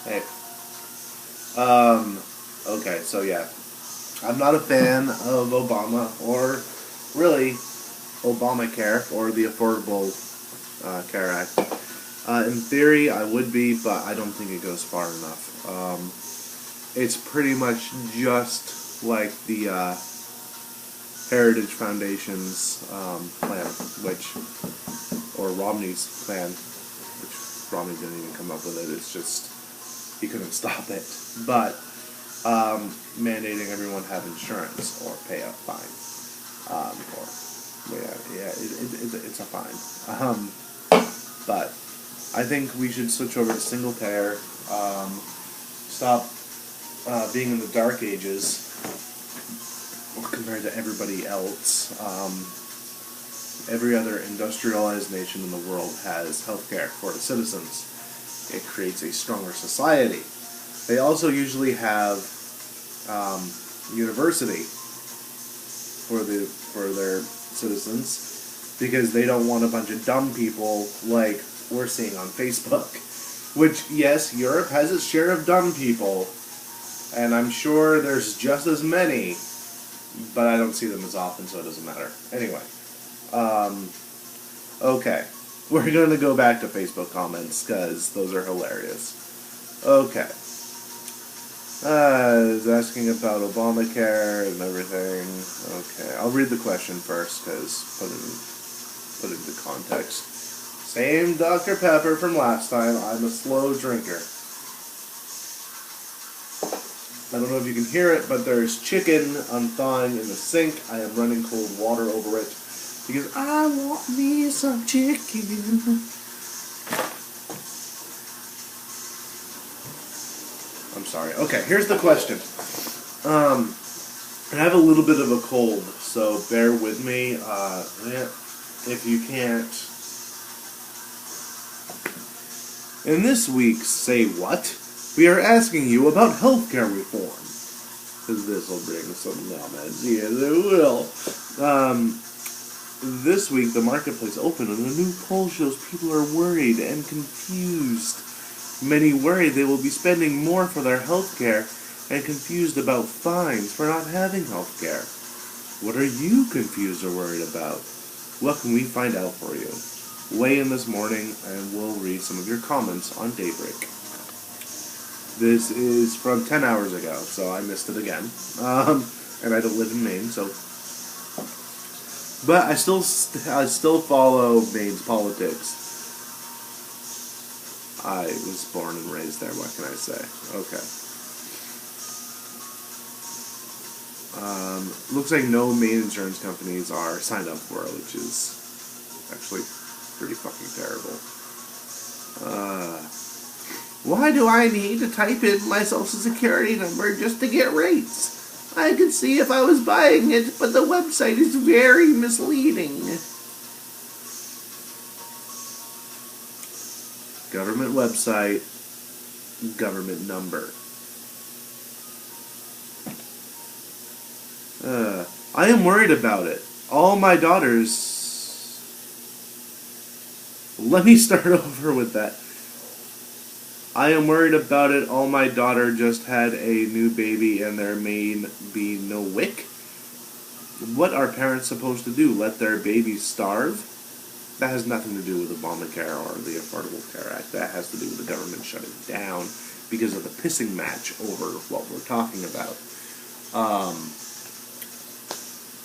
Hey. Okay, so yeah. I'm not a fan of Obama, or really Obamacare, or the Affordable Care Act. In theory, I would be, but I don't think it goes far enough. It's pretty much just like the Heritage Foundation's plan, or Romney's plan, which Romney didn't even come up with it. It's just, he couldn't stop it. But mandating everyone have insurance or pay a fine, it's a fine. But I think we should switch over to single payer. Stop being in the dark ages compared to everybody else. Every other industrialized nation in the world has healthcare for its citizens. It creates a stronger society. They also usually have university for their citizens, because they don't want a bunch of dumb people like we're seeing on Facebook. Which, yes, Europe has its share of dumb people, and I'm sure there's just as many, but I don't see them as often, so it doesn't matter. Anyway, okay, we're going to go back to Facebook comments, because those are hilarious. Okay. Is asking about Obamacare and everything. Okay, I'll read the question first, because put it into context. Same Dr. Pepper from last time. I'm a slow drinker. I don't know if you can hear it, but there's chicken unthawing in the sink. I am running cold water over it, because I want me some chicken. I'm sorry. Okay, here's the question. I have a little bit of a cold, so bear with me. If you can't. In this week's Say What, we are asking you about healthcare reform. Because this will bring some comments. Yes, it will. This week, the marketplace opened, and a new poll shows people are worried and confused. Many worry they will be spending more for their health care and confused about fines for not having health care. What are you confused or worried about? What can we find out for you? Weigh in this morning and we'll read some of your comments on Daybreak. This is from 10 hours ago, so I missed it again. And I don't live in Maine, so... But I still follow Maine's politics. I was born and raised there, what can I say? Okay. Looks like no Maine insurance companies are signed up for it, which is actually pretty fucking terrible. Why do I need to type in my social security number just to get rates? I could see if I was buying it, but the website is very misleading. Government website, government number. I am worried about it. All my daughters... Let me start over with that. I am worried about it. All my daughter just had a new baby and there may be no WIC. What are parents supposed to do? Let their baby starve? That has nothing to do with Obamacare or the Affordable Care Act. That has to do with the government shutting down because of the pissing match over what we're talking about.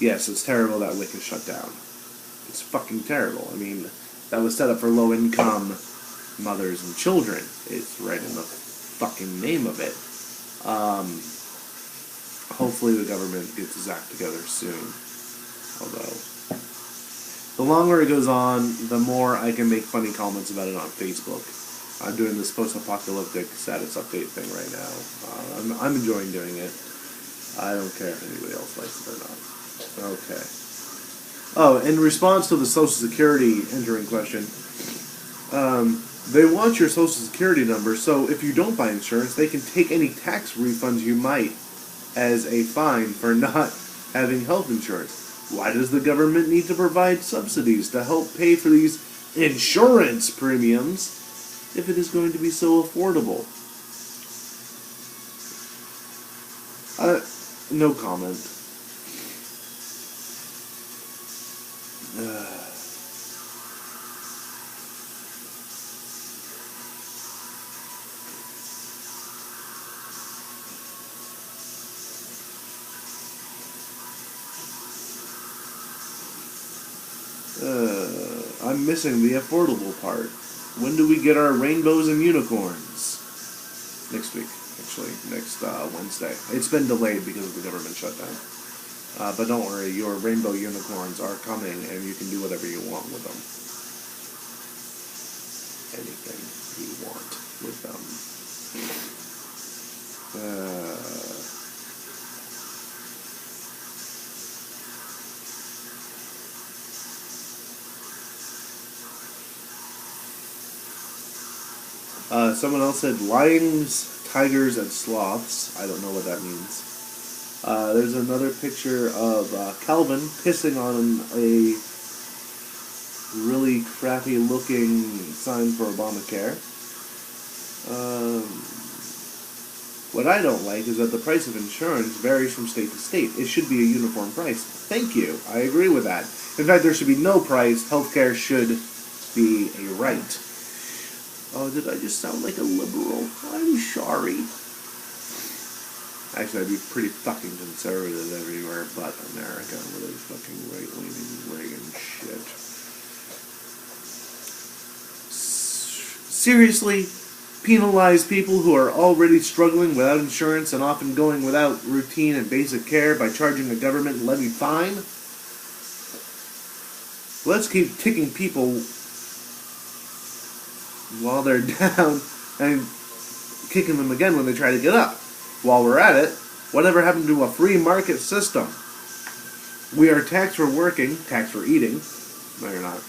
Yes, it's terrible that WIC is shut down. It's fucking terrible. I mean, that was set up for low-income mothers and children. It's right in the fucking name of it. Hopefully the government gets its act together soon. Although, the longer it goes on, the more I can make funny comments about it on Facebook. I'm doing this post-apocalyptic status update thing right now. I'm enjoying doing it. I don't care if anybody else likes it or not. Okay. Oh, in response to the Social Security entering question, they want your Social Security number, so if you don't buy insurance, they can take any tax refunds you might as a fine for not having health insurance. Why does the government need to provide subsidies to help pay for these insurance premiums if it is going to be so affordable? No comment. I'm missing the affordable part. When do we get our rainbows and unicorns? Next week, actually. Next Wednesday. It's been delayed because of the government shutdown. But don't worry, your rainbow unicorns are coming and you can do whatever you want with them. Anything you want with them. Someone else said lions, tigers, and sloths. I don't know what that means. There's another picture of Calvin pissing on a really crappy looking sign for Obamacare. What I don't like is that the price of insurance varies from state to state. It should be a uniform price. Thank you. I agree with that. In fact, there should be no price. Healthcare should be a right. Oh, did I just sound like a liberal? I'm sorry. Actually, I'd be pretty fucking conservative everywhere but America with those fucking right-leaning Reagan shit. Seriously? Penalize people who are already struggling without insurance and often going without routine and basic care by charging a government-levied fine? Let's keep ticking people while they're down and kicking them again when they try to get up. While we're at it, whatever happened to a free market system? We are taxed for working, taxed for eating. No, you're not.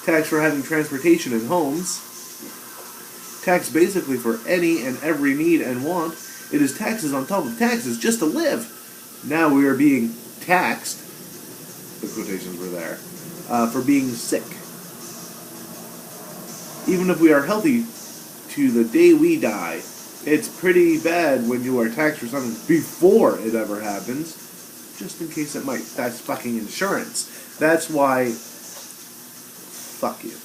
Taxed for having transportation and homes. Taxed basically for any and every need and want. It is taxes on top of taxes just to live. Now we are being taxed, the quotations were there, for being sick. Even if we are healthy to the day we die, it's pretty bad when you are taxed for something before it ever happens, just in case it might. That's fucking insurance. That's why, fuck you.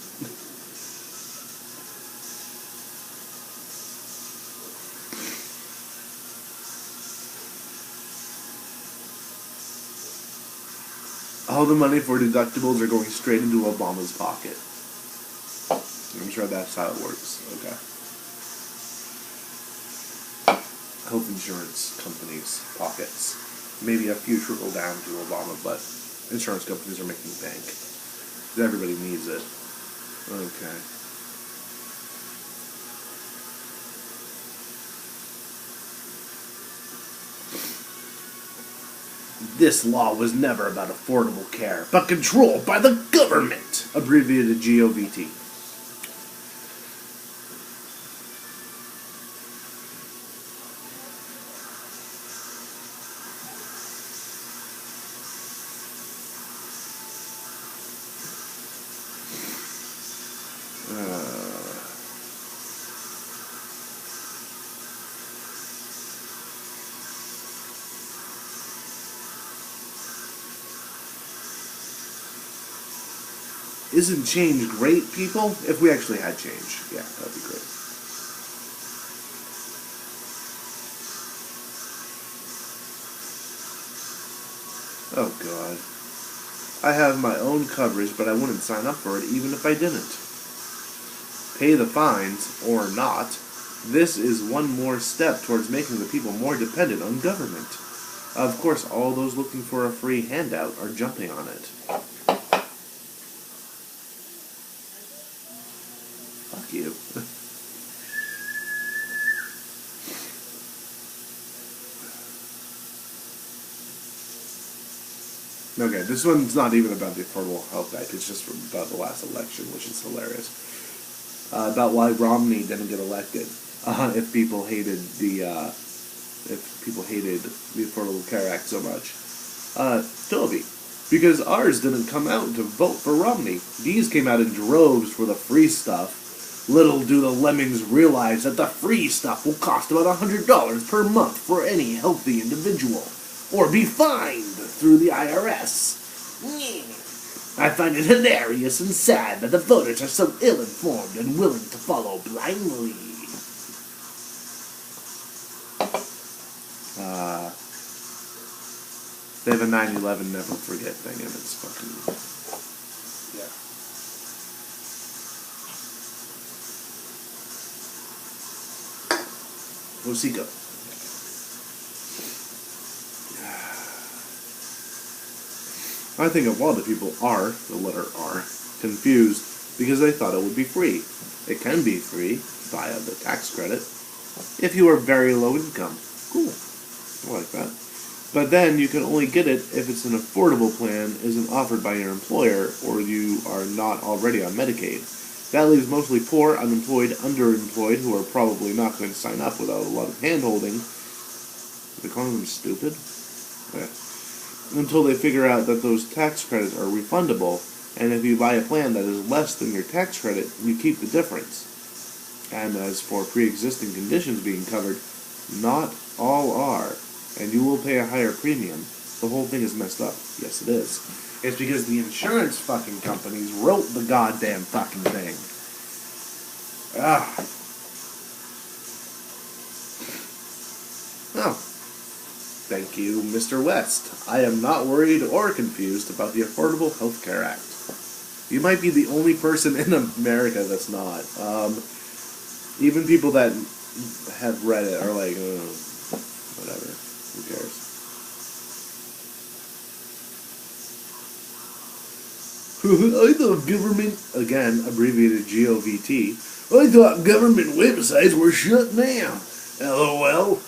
All the money for deductibles are going straight into Obama's pocket. I'm sure that's how it works. Okay. Health insurance companies' pockets. Maybe a few trickle down to Obama, but insurance companies are making bank. Everybody needs it. Okay. This law was never about affordable care, but controlled by the government, abbreviated GOVT. Isn't change great, people? If we actually had change. Yeah, that'd be great. Oh, God. I have my own coverage, but I wouldn't sign up for it even if I didn't. Pay the fines, or not. This is one more step towards making the people more dependent on government. Of course, all those looking for a free handout are jumping on it. Fuck you. Okay, this one's not even about the Affordable Health Act, it's just about the last election, which is hilarious. About why Romney didn't get elected. If people hated the Affordable Care Act so much. Toby. Because ours didn't come out to vote for Romney. These came out in droves for the free stuff, Little do the lemmings realize that the free stuff will cost about $100 per month for any healthy individual, or be fined through the IRS. I find it hilarious and sad that the voters are so ill-informed and willing to follow blindly. They have a 9/11 never forget thing, and it's fucking... yeah. Hosika. I think a lot of people are, the letter R, confused because they thought it would be free. It can be free via the tax credit if you are very low income. Cool. I like that. But then you can only get it if it's an affordable plan, isn't offered by your employer, or you are not already on Medicaid. That leaves mostly poor, unemployed, underemployed, who are probably not going to sign up without a lot of hand-holding. Are they calling them stupid? Yeah. Until they figure out that those tax credits are refundable, and if you buy a plan that is less than your tax credit, you keep the difference. And as for pre-existing conditions being covered, not all are, and you will pay a higher premium. The whole thing is messed up. Yes, it is. It's because the insurance fucking companies wrote the goddamn fucking thing. Oh. Thank you, Mr. West. I am not worried or confused about the Affordable Health Care Act. You might be the only person in America that's not. Even people that have read it are like, whatever. Who cares? I thought government, again, abbreviated GOVT, I thought government websites were shut down. LOL.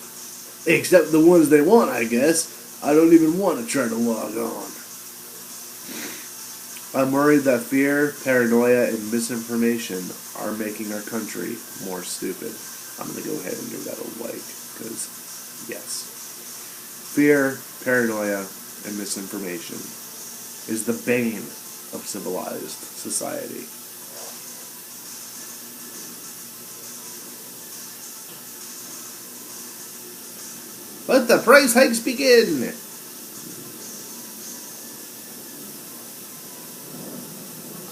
Except the ones they want, I guess. I don't even want to try to log on. I'm worried that fear, paranoia, and misinformation are making our country more stupid. I'm going to go ahead and give that a like, because, yes. Fear, paranoia, and misinformation is the bane of civilized society. Let the price hikes begin!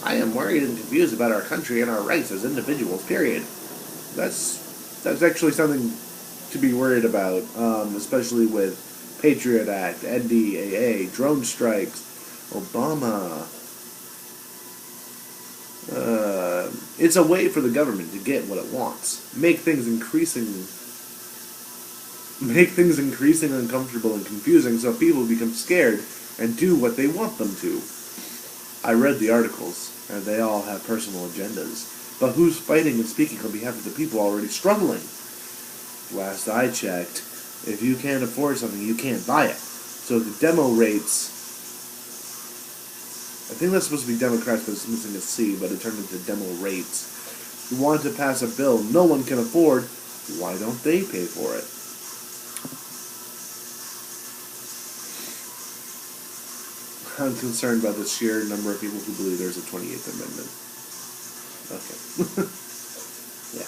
I am worried and confused about our country and our rights as individuals, period. That's actually something to be worried about, especially with Patriot Act, NDAA, drone strikes, Obama. It's a way for the government to get what it wants. Make things increasingly uncomfortable and confusing so people become scared and do what they want them to. I read the articles, and they all have personal agendas. But who's fighting and speaking on behalf of the people already struggling? Last I checked, if you can't afford something, you can't buy it. So the demo rates... I think that's supposed to be Democrats, but it's missing a C, but it turned into demo rates. You want to pass a bill no one can afford, why don't they pay for it? I'm concerned about the sheer number of people who believe there's a 28th Amendment. Okay. Yeah.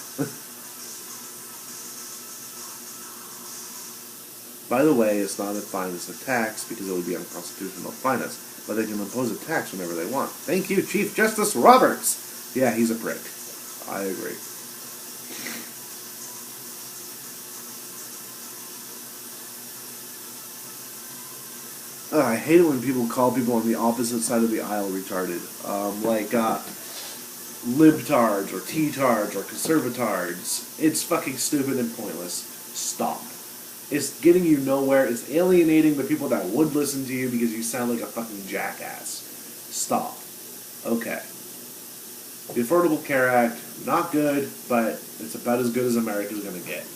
By the way, it's not a fine, it's a tax, because it would be unconstitutional to fine us. But they can impose a tax whenever they want. Thank you, Chief Justice Roberts! Yeah, he's a prick. I agree. I hate it when people call people on the opposite side of the aisle retarded. Libtards, or T-tards, or conservatards. It's fucking stupid and pointless. Stop. It's getting you nowhere. It's alienating the people that would listen to you because you sound like a fucking jackass. Stop. Okay. The Affordable Care Act, not good, but it's about as good as America's gonna get.